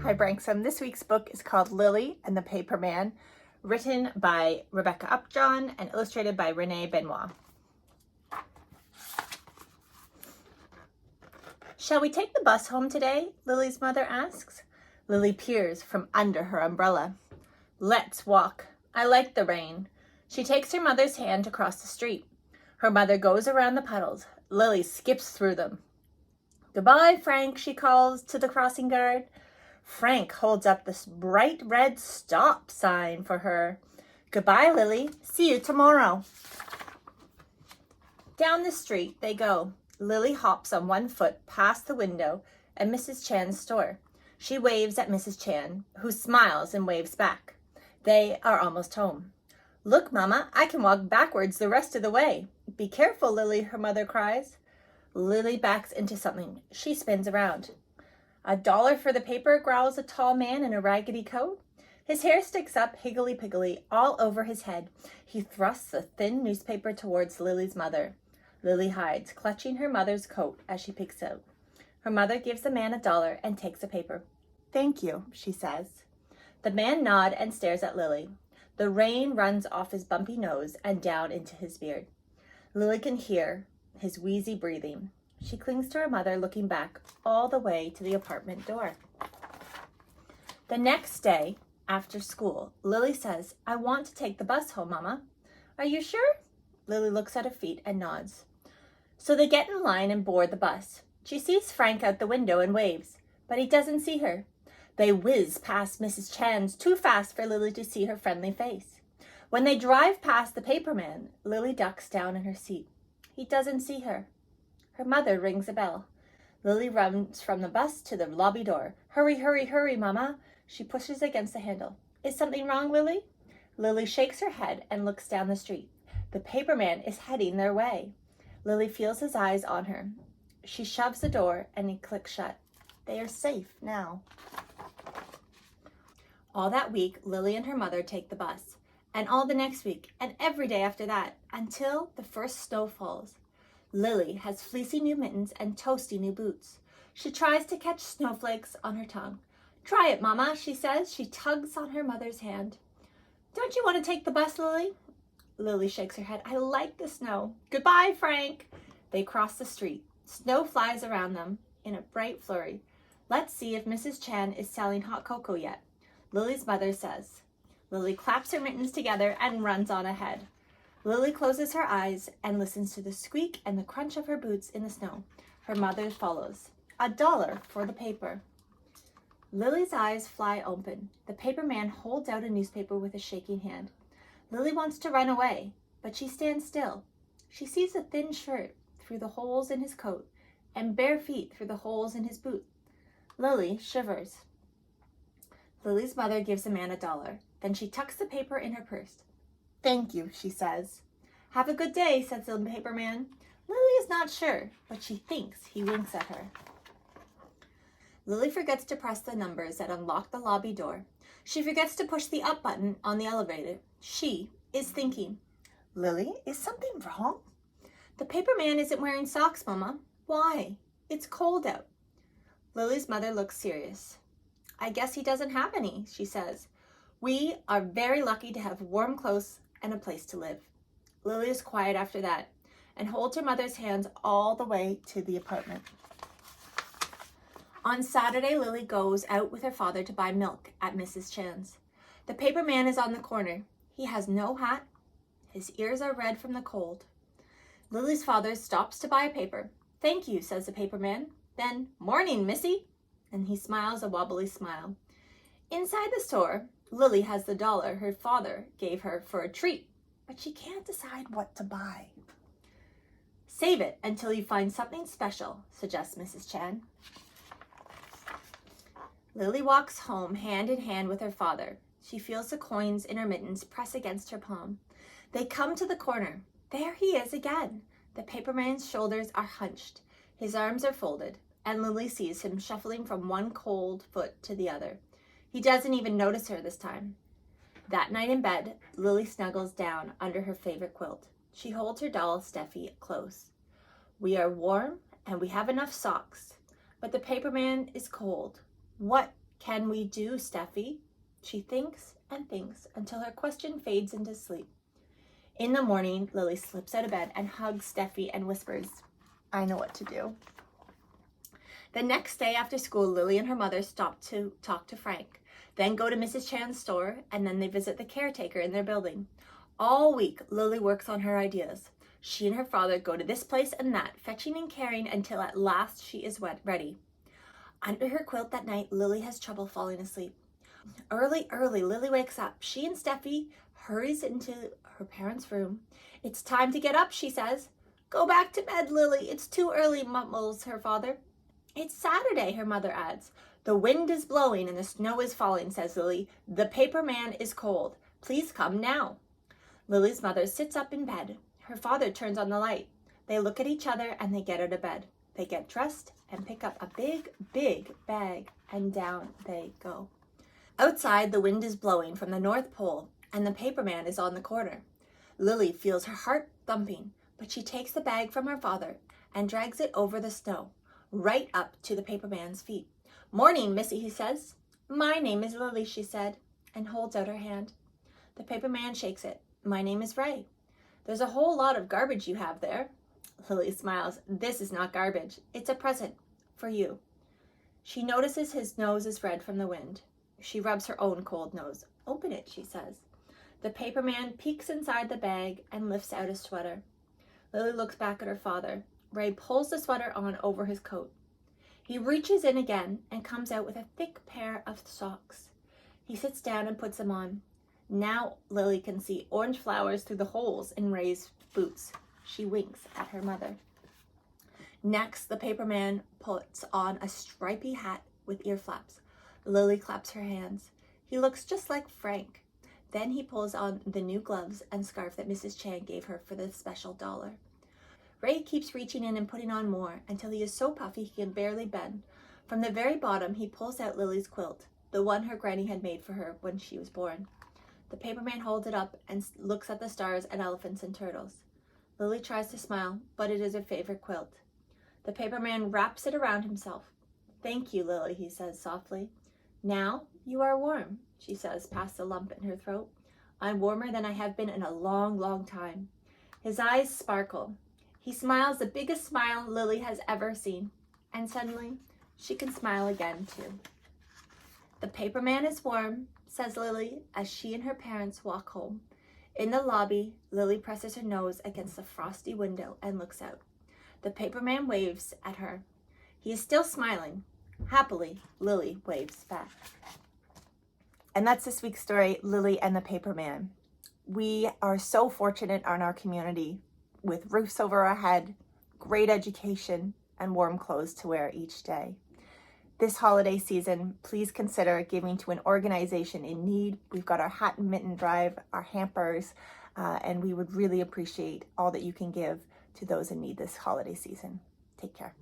Hi Branksome. This week's book is called Lily and the Paper Man, written by Rebecca Upjohn and illustrated by Renee Benoit. Shall we take the bus home today? Lily's mother asks. Lily peers from under her umbrella. Let's walk. I like the rain. She takes her mother's hand to cross the street. Her mother goes around the puddles. Lily skips through them. Goodbye, Frank, she calls to the crossing guard. Frank holds up this bright red stop sign for her. Goodbye, Lily. See you tomorrow. Down the street they go. Lily hops on one foot past the window at Mrs. Chan's store. She waves at Mrs. Chan, who smiles and waves back. They are almost home. Look, Mama, I can walk backwards the rest of the way. Be careful, Lily, her mother cries. Lily backs into something. She spins around. $1 for the paper, growls a tall man in a raggedy coat. His hair sticks up higgledy-piggledy all over his head. He thrusts a thin newspaper towards Lily's mother. Lily hides, clutching her mother's coat as she peeks out. Her mother gives the man $1 and takes a paper. Thank you, she says. The man nods and stares at Lily. The rain runs off his bumpy nose and down into his beard. Lily can hear his wheezy breathing. She clings to her mother, looking back all the way to the apartment door. The next day, after school, Lily says, I want to take the bus home, Mama. Are you sure? Lily looks at her feet and nods. So they get in line and board the bus. She sees Frank out the window and waves, but he doesn't see her. They whiz past Mrs. Chan's too fast for Lily to see her friendly face. When they drive past the paper man, Lily ducks down in her seat. He doesn't see her. Her mother rings a bell. Lily runs from the bus to the lobby door. Hurry, hurry, hurry, Mama. She pushes against the handle. Is something wrong, Lily? Lily shakes her head and looks down the street. The paper man is heading their way. Lily feels his eyes on her. She shoves the door and he clicks shut. They are safe now. All that week, Lily and her mother take the bus. And all the next week, and every day after that, until the first snow falls. Lily has fleecy new mittens and toasty new boots. She tries to catch snowflakes on her tongue. Try it, Mama, she says. She tugs on her mother's hand. Don't you want to take the bus, Lily? Lily shakes her head. I like the snow. Goodbye, Frank. They cross the street. Snow flies around them in a bright flurry. Let's see if Mrs. Chan is selling hot cocoa yet, Lily's mother says. Lily claps her mittens together and runs on ahead. Lily closes her eyes and listens to the squeak and the crunch of her boots in the snow. Her mother follows. $1 for the paper. Lily's eyes fly open. The paper man holds out a newspaper with a shaking hand. Lily wants to run away, but she stands still. She sees a thin shirt through the holes in his coat and bare feet through the holes in his boot. Lily shivers. Lily's mother gives the man $1. Then she tucks the paper in her purse. Thank you, she says. Have a good day, says the paper man. Lily is not sure, but she thinks he winks at her. Lily forgets to press the numbers that unlock the lobby door. She forgets to push the up button on the elevator. She is thinking, Lily, is something wrong? The paper man isn't wearing socks, Mama. Why? It's cold out. Lily's mother looks serious. I guess he doesn't have any, she says. We are very lucky to have warm clothes and a place to live. Lily is quiet after that and holds her mother's hands all the way to the apartment. On Saturday, Lily goes out with her father to buy milk at Mrs. Chan's. The paper man is on the corner. He has no hat. His ears are red from the cold. Lily's father stops to buy a paper. Thank you, says the paper man. Then, morning, missy. And he smiles a wobbly smile. Inside the store, Lily has the $1 her father gave her for a treat, but she can't decide what to buy. Save it until you find something special, suggests Mrs. Chan. Lily walks home hand in hand with her father. She feels the coins in her mittens press against her palm. They come to the corner. There he is again. The paperman's shoulders are hunched. His arms are folded, and Lily sees him shuffling from one cold foot to the other. He doesn't even notice her this time. That night in bed, Lily snuggles down under her favorite quilt. She holds her doll, Steffi, close. We are warm and we have enough socks, but the paperman is cold. What Can we do, Steffi? She thinks and thinks until her question fades into sleep. In the morning, Lily slips out of bed and hugs Steffi and whispers, I know what to do. The next day after school, Lily and her mother stop to talk to Frank, then go to Mrs. Chan's store, and then they visit the caretaker in their building. All week, Lily works on her ideas. She and her father go to this place and that, fetching and carrying until at last she is ready. Under her quilt that night, Lily has trouble falling asleep. Early, Lily wakes up. She and Steffi hurries into her parents' room. It's time to get up, she says. Go back to bed, Lily. It's too early, mumbles her father. It's Saturday, her mother adds. The wind is blowing and the snow is falling, says Lily. The paper man is cold. Please come now. Lily's mother sits up in bed. Her father turns on the light. They look at each other and they get out of bed. They get dressed and pick up a big, big bag, and down they go. Outside, the wind is blowing from the North Pole and the paper man is on the corner. Lily feels her heart thumping, but she takes the bag from her father and drags it over the snow, right up to the paper man's feet. Morning, Missy, he says. My name is Lily, she said, and holds out her hand. The paper man shakes it. My name is Ray. There's a whole lot of garbage you have there. Lily smiles. This is not garbage. It's a present for you. She notices his nose is red from the wind. She rubs her own cold nose. Open it, she says. The paper man peeks inside the bag and lifts out a sweater. Lily looks back at her father. Ray pulls the sweater on over his coat. He reaches in again and comes out with a thick pair of socks. He sits down and puts them on. Now Lily can see orange flowers through the holes in Ray's boots. She winks at her mother. Next, the paper man puts on a stripy hat with ear flaps. Lily claps her hands. He looks just like Frank. Then he pulls on the new gloves and scarf that Mrs. Chan gave her for the special $1. Ray keeps reaching in and putting on more until he is so puffy he can barely bend. From the very bottom, he pulls out Lily's quilt, the one her granny had made for her when she was born. The paperman holds it up and looks at the stars and elephants and turtles. Lily tries to smile, but it is her favorite quilt. The paperman wraps it around himself. Thank you, Lily, he says softly. Now you are warm, she says past the lump in her throat. I'm warmer than I have been in a long, long time. His eyes sparkle. He smiles the biggest smile Lily has ever seen. And suddenly, she can smile again, too. The paperman is warm, says Lily as she and her parents walk home. In the lobby, Lily presses her nose against the frosty window and looks out. The paperman waves at her. He is still smiling. Happily, Lily waves back. And that's this week's story, Lily and the Paperman. We are so fortunate in our community with roofs over our head, great education, and warm clothes to wear each day. This holiday season, please consider giving to an organization in need. We've got our hat and mitten drive, our hampers, and we would really appreciate all that you can give to those in need this holiday season. Take care.